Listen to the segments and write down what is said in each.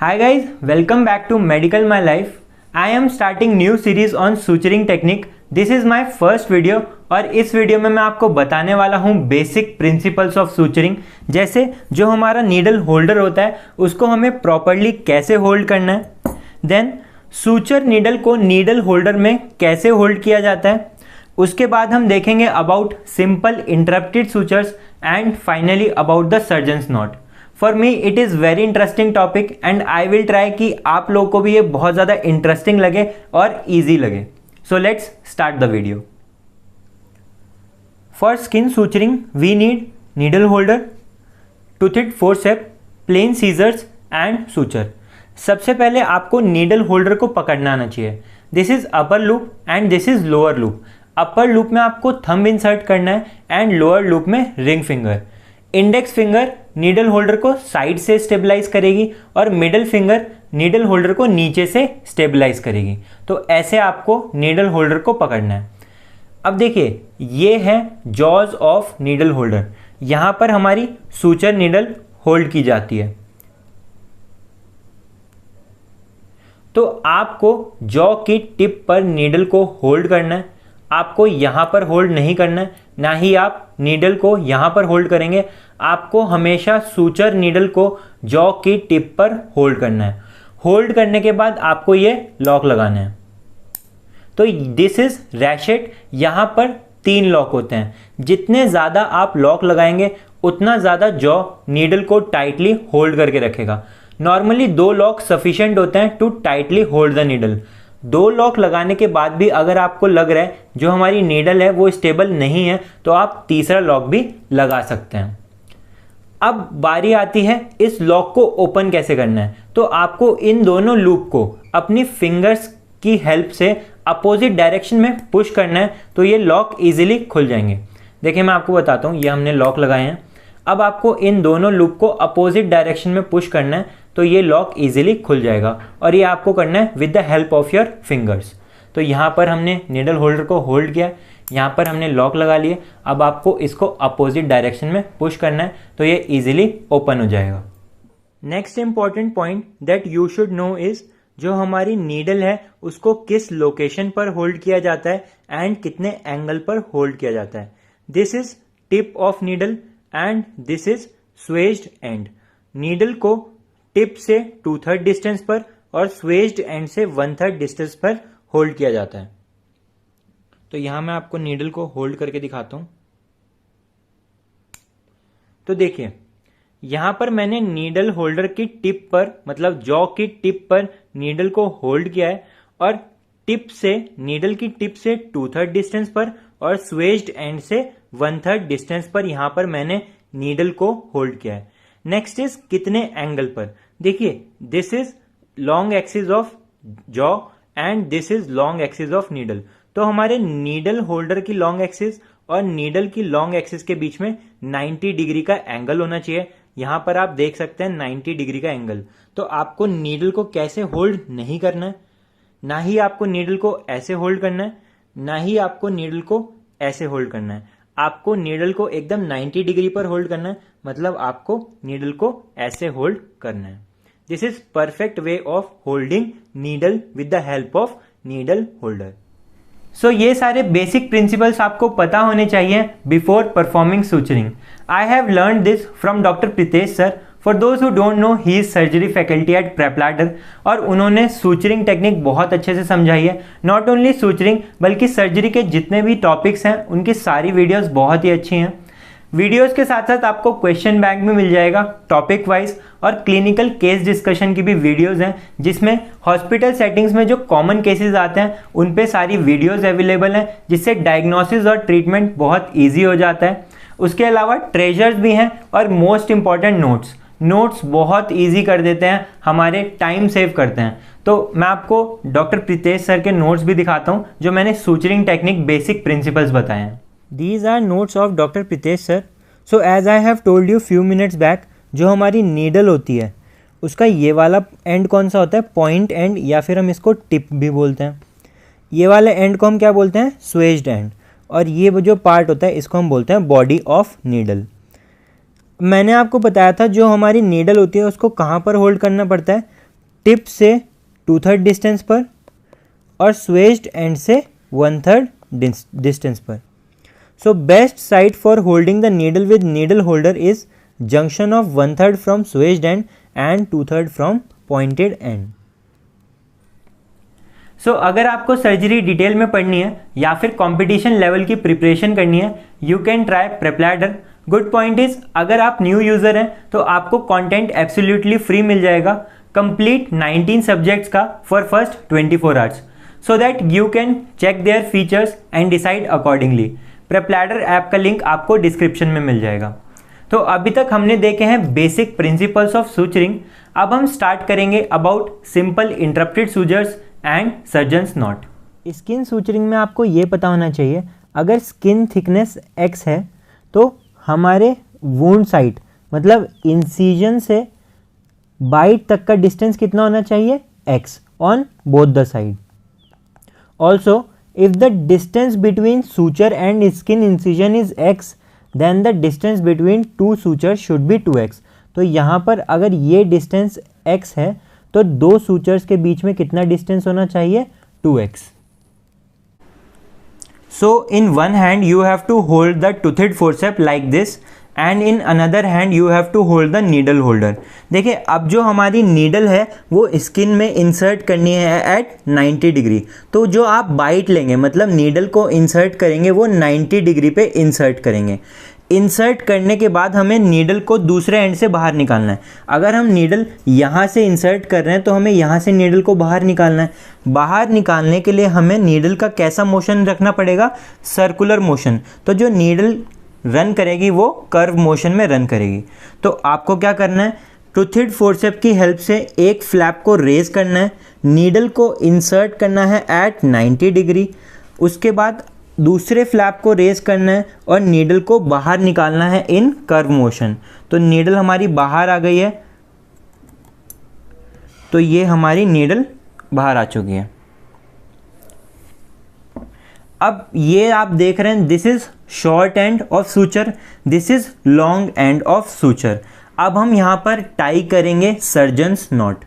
Hi guys, welcome back to Medical My Life. I am starting new series on suturing technique. This is my first video और इस video में मैं आपको बताने वाला हूँ बेसिक प्रिंसिपल्स ऑफ सुचरिंग। जैसे जो हमारा नीडल होल्डर होता है उसको हमें प्रॉपरली कैसे होल्ड करना है, देन सूचर नीडल को नीडल होल्डर में कैसे होल्ड किया जाता है, उसके बाद हम देखेंगे about simple interrupted sutures and finally about the surgeons not. For me it is very interesting topic and I will try कि आप लोगों को भी ये बहुत ज़्यादा इंटरेस्टिंग लगे और ईजी लगे। So let's start the video. For skin suturing we need needle holder, toothed forceps, plain scissors and suture. सबसे पहले आपको नीडल होल्डर को पकड़ना आना चाहिए। This is upper loop and this is lower loop. Upper loop में आपको thumb insert करना है एंड लोअर लूप में ring finger. Index finger needle holder को साइड से स्टेबलाइज करेगी और मिडल फिंगर नीडल होल्डर को नीचे से स्टेबलाइज करेगी। तो ऐसे आपको नीडल होल्डर को पकड़ना है। अब देखिए ये है जॉज ऑफ नीडल होल्डर। यहां पर हमारी सूचर नीडल होल्ड की जाती है। तो आपको जॉ की टिप पर नीडल को होल्ड करना है। आपको यहां पर होल्ड नहीं करना है, ना ही आप नीडल को यहां पर होल्ड करेंगे। आपको हमेशा सूचर नीडल को जॉ की टिप पर होल्ड करना है। होल्ड करने के बाद आपको ये लॉक लगाना है। तो दिस इज रैशेट। यहां पर 3 लॉक होते हैं। जितने ज़्यादा आप लॉक लगाएंगे उतना ज़्यादा जॉ नीडल को टाइटली होल्ड करके रखेगा। नॉर्मली 2 लॉक सफिशिएंट होते हैं to tightly hold the needle. 2 lock लगाने के बाद भी अगर आपको लग रहा है जो हमारी नीडल है वो स्टेबल नहीं है तो आप तीसरा लॉक भी लगा सकते हैं। अब बारी आती है इस लॉक को ओपन कैसे करना है। तो आपको इन दोनों लूप को अपनी फिंगर्स की हेल्प से अपोजिट डायरेक्शन में पुश करना है तो ये लॉक इजीली खुल जाएंगे। देखिए मैं आपको बताता हूँ, ये हमने लॉक लगाए हैं। अब आपको इन दोनों लूप को अपोजिट डायरेक्शन में पुश करना है तो ये लॉक इजीली खुल जाएगा और ये आपको करना है with the help of your fingers. तो यहाँ पर हमने नीडल होल्डर को होल्ड किया, यहाँ पर हमने लॉक लगा लिए। अब आपको इसको अपोजिट डायरेक्शन में पुश करना है तो ये इजीली ओपन हो जाएगा। Next important point that you should know is जो हमारी नीडल है उसको किस लोकेशन पर होल्ड किया जाता है एंड कितने एंगल पर होल्ड किया जाता है। This is tip of needle and this is swaged end. Needle को टिप से 2/3 डिस्टेंस पर और स्वेज्ड एंड से 1/3 डिस्टेंस पर होल्ड किया जाता है। तो यहां मैं आपको नीडल को होल्ड करके दिखाता हूं। तो देखिए यहां पर मैंने नीडल होल्डर की टिप पर मतलब जॉ की टिप पर नीडल को होल्ड किया है और टिप से नीडल की टिप से 2/3 डिस्टेंस पर और स्वेज्ड एंड से 1/3 डिस्टेंस पर यहां पर मैंने नीडल को होल्ड किया है। नेक्स्ट इज कितने एंगल पर। देखिए this is long axis of jaw and this is long axis of needle. तो हमारे नीडल होल्डर की लॉन्ग एक्सिस और नीडल की लॉन्ग एक्सिस के बीच में 90 डिग्री का एंगल होना चाहिए। यहां पर आप देख सकते हैं 90 डिग्री का एंगल। तो आपको नीडल को कैसे होल्ड नहीं करना है, ना ही आपको नीडल को ऐसे होल्ड करना है, ना ही आपको नीडल को ऐसे होल्ड करना है। आपको नीडल को एकदम 90 डिग्री पर होल्ड करना है, मतलब आपको नीडल को ऐसे होल्ड करना है। This is perfect way of holding needle with the help of needle holder. So ये सारे बेसिक प्रिंसिपल्स आपको पता होने चाहिए before performing suturing. I have learn this from doctor Pritesh sir. For those who don't know he is surgery faculty at PrepLadder और उन्होंने suturing technique बहुत अच्छे से समझाई है। नॉट ओनली सूचरिंग बल्कि सर्जरी के जितने भी टॉपिक्स हैं उनकी सारी वीडियोस बहुत ही अच्छी हैं। वीडियोस के साथ साथ आपको क्वेश्चन बैंक में मिल जाएगा टॉपिक वाइज और क्लिनिकल केस डिस्कशन की भी वीडियोस हैं जिसमें हॉस्पिटल सेटिंग्स में जो कॉमन केसेस आते हैं उन पे सारी वीडियोस अवेलेबल हैं जिससे डायग्नोसिस और ट्रीटमेंट बहुत इजी हो जाता है। उसके अलावा ट्रेजर्स भी हैं और मोस्ट इंपॉर्टेंट नोट्स बहुत ईजी कर देते हैं, हमारे टाइम सेव करते हैं। तो मैं आपको डॉक्टर प्रीतेश सर के नोट्स भी दिखाता हूँ जो मैंने सूचरिंग टेक्निक बेसिक प्रिंसिपल्स बताए हैं। These are notes of Dr. Pritesh sir. So as I have told you few minutes back, जो हमारी नीडल होती है उसका ये वाला एंड कौन सा होता है, पॉइंट एंड, या फिर हम इसको टिप भी बोलते हैं। ये वाले एंड को हम क्या बोलते हैं, स्वेज्ड एंड। और ये जो पार्ट होता है इसको हम बोलते हैं बॉडी ऑफ नीडल। मैंने आपको बताया था जो हमारी नीडल होती है उसको कहाँ पर होल्ड करना पड़ता है, टिप से 2/3 डिस्टेंस पर और स्वेज्ड एंड से 1/3 डिस्टेंस पर. So best site for holding the needle with needle holder is junction of 1/3 from swaged end and 2/3 from pointed end. So अगर आपको सर्जरी डिटेल में पढ़नी है या फिर कंपटीशन लेवल की प्रिपरेशन करनी है, you can try PrepLadder. Good point is, अगर आप न्यू यूजर हैं तो आपको कंटेंट एब्सोल्युटली फ्री मिल जाएगा, कंप्लीट 19 सब्जेक्ट्स का for first 24 hours, so that you can check their features and decide accordingly. PrepLadder app का लिंक आपको डिस्क्रिप्शन में मिल जाएगा. तो अभी तक हमने देखे हैं बेसिक प्रिंसिपल्स ऑफ सूचरिंग. अब हम स्टार्ट करेंगे about simple interrupted sutures and surgeon's knot. Skin suturing में आपको ये पता होना चाहिए, अगर स्किन थिकनेस x है तो हमारे वुंड साइट मतलब इंसिजन से बाइट तक का डिस्टेंस कितना होना चाहिए, x on both the side. Also if the distance between suture and skin incision is x, then the distance between two sutures should be 2x. तो यहाँ पर अगर ये डिस्टेंस x है तो दो सूचर्स के बीच में कितना डिस्टेंस होना चाहिए, 2x. So in one hand you have to hold the toothed forceps like this and in another hand you have to hold the needle holder. देखिए अब जो हमारी नीडल है वो स्किन में इंसर्ट करनी है एट 90 डिग्री. तो जो आप बाइट लेंगे मतलब नीडल को इंसर्ट करेंगे वो 90 डिग्री पे इंसर्ट करेंगे. इंसर्ट करने के बाद हमें नीडल को दूसरे एंड से बाहर निकालना है. अगर हम नीडल यहाँ से इंसर्ट कर रहे हैं तो हमें यहाँ से नीडल को बाहर निकालना है. बाहर निकालने के लिए हमें नीडल का कैसा मोशन रखना पड़ेगा, सर्कुलर मोशन. तो जो नीडल रन करेगी वो कर्व मोशन में रन करेगी. तो आपको क्या करना है, टूथेड फोर्सेप की हेल्प से एक फ्लैप को रेज करना है, नीडल को इंसर्ट करना है एट 90 डिग्री. उसके बाद दूसरे फ्लैप को रेज करना है और नीडल को बाहर निकालना है इन कर्व मोशन. तो नीडल हमारी बाहर आ गई है, तो ये हमारी नीडल बाहर आ चुकी है. अब ये आप देख रहे हैं, this is short end of suture, this is long end of suture. अब हम यहाँ पर टाई करेंगे surgeons not.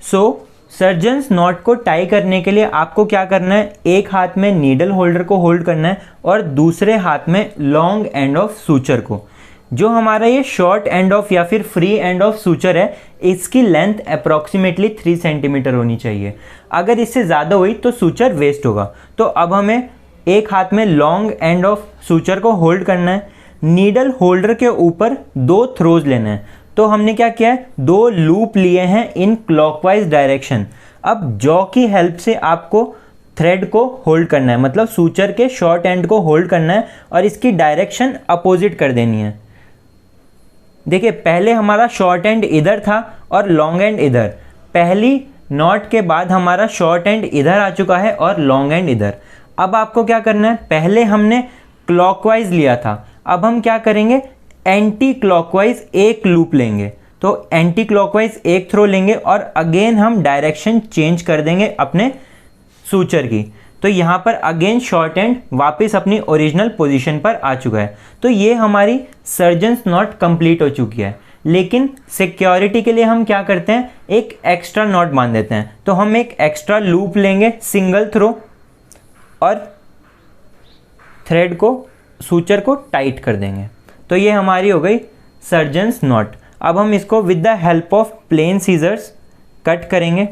So surgeons not को टाई करने के लिए आपको क्या करना है, एक हाथ में नीडल होल्डर को होल्ड करना है और दूसरे हाथ में लॉन्ग एंड ऑफ सूचर को. जो हमारा ये शॉर्ट एंड ऑफ या फिर फ्री एंड ऑफ सूचर है, इसकी लेंथ अप्रॉक्सीमेटली 3 सेंटीमीटर होनी चाहिए. अगर इससे ज़्यादा हुई तो सूचर वेस्ट होगा. तो अब हमें एक हाथ में लॉन्ग एंड ऑफ सूचर को होल्ड करना है, नीडल होल्डर के ऊपर 2 थ्रोज लेना है. तो हमने क्या किया है, 2 लूप लिए हैं इन क्लॉकवाइज डायरेक्शन. अब जॉ की हेल्प से आपको थ्रेड को होल्ड करना है, मतलब सूचर के शॉर्ट एंड को होल्ड करना है और इसकी डायरेक्शन अपोजिट कर देनी है. देखिए पहले हमारा शॉर्ट एंड इधर था और लॉन्ग एंड इधर. पहली नॉट के बाद हमारा शॉर्ट एंड इधर आ चुका है और लॉन्ग एंड इधर. अब आपको क्या करना है, पहले हमने क्लॉकवाइज लिया था, अब हम क्या करेंगे, एंटी क्लॉकवाइज एक लूप लेंगे. तो एंटी क्लॉकवाइज एक थ्रो लेंगे और अगेन हम डायरेक्शन चेंज कर देंगे अपने सूचर की. तो यहाँ पर अगेन शॉर्ट एंड वापस अपनी ओरिजिनल पोजीशन पर आ चुका है. तो ये हमारी सर्जन्स नॉट कंप्लीट हो चुकी है. लेकिन सिक्योरिटी के लिए हम क्या करते हैं, एक एक्स्ट्रा नॉट बांध देते हैं. तो हम एक एक्स्ट्रा लूप लेंगे सिंगल थ्रो और थ्रेड को सूचर को टाइट कर देंगे. तो ये हमारी हो गई सर्जन्स नॉट. अब हम इसको with the help of plain scissors cut करेंगे.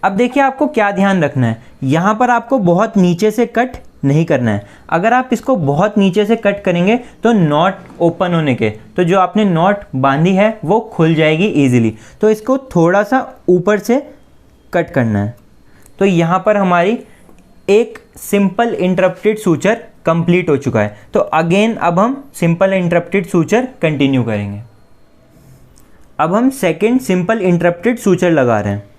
अब देखिए आपको क्या ध्यान रखना है, यहाँ पर आपको बहुत नीचे से कट नहीं करना है. अगर आप इसको बहुत नीचे से कट करेंगे तो नॉट ओपन होने के, तो जो आपने नॉट बांधी है वो खुल जाएगी इजीली. तो इसको थोड़ा सा ऊपर से कट करना है. तो यहाँ पर हमारी एक सिंपल इंटरप्टेड सूचर कंप्लीट हो चुका है. तो अगेन अब हम सिंपल इंटरप्टेड सूचर कंटिन्यू करेंगे. अब हम सेकेंड सिंपल इंटरप्टेड सूचर लगा रहे हैं.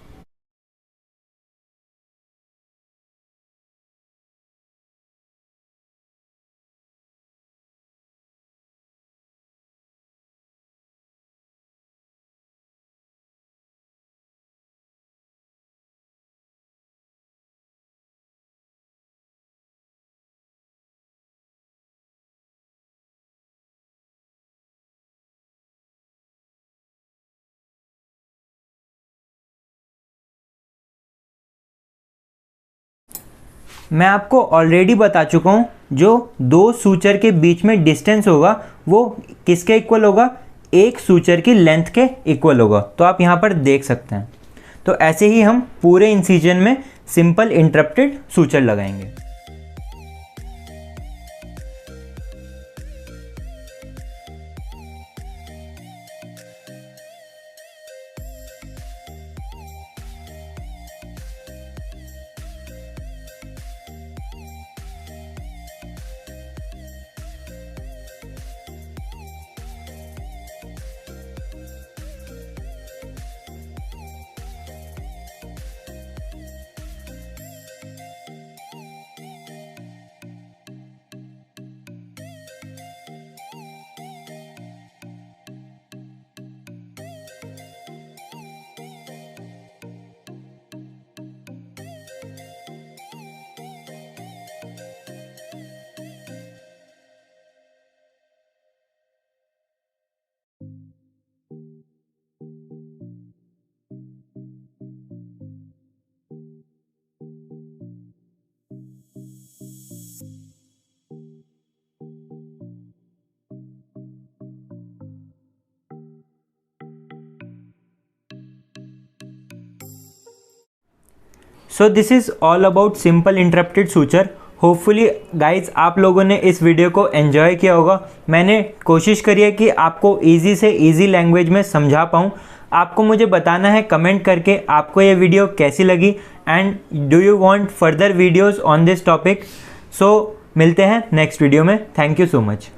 मैं आपको ऑलरेडी बता चुका हूँ, जो दो सूचर के बीच में डिस्टेंस होगा वो किसके इक्वल होगा, एक सूचर की लेंथ के इक्वल होगा। तो आप यहाँ पर देख सकते हैं। तो ऐसे ही हम पूरे इंसिजन में सिंपल इंटरप्टेड सूचर लगाएंगे। So this is all about simple interrupted suture. Hopefully guys आप लोगों ने इस वीडियो को एंजॉय किया होगा। मैंने कोशिश करी है कि आपको इजी से इजी लैंग्वेज में समझा पाऊँ। आपको मुझे बताना है कमेंट करके आपको ये वीडियो कैसी लगी and do you want further videos on this topic. So मिलते हैं नेक्स्ट वीडियो में। Thank you so much.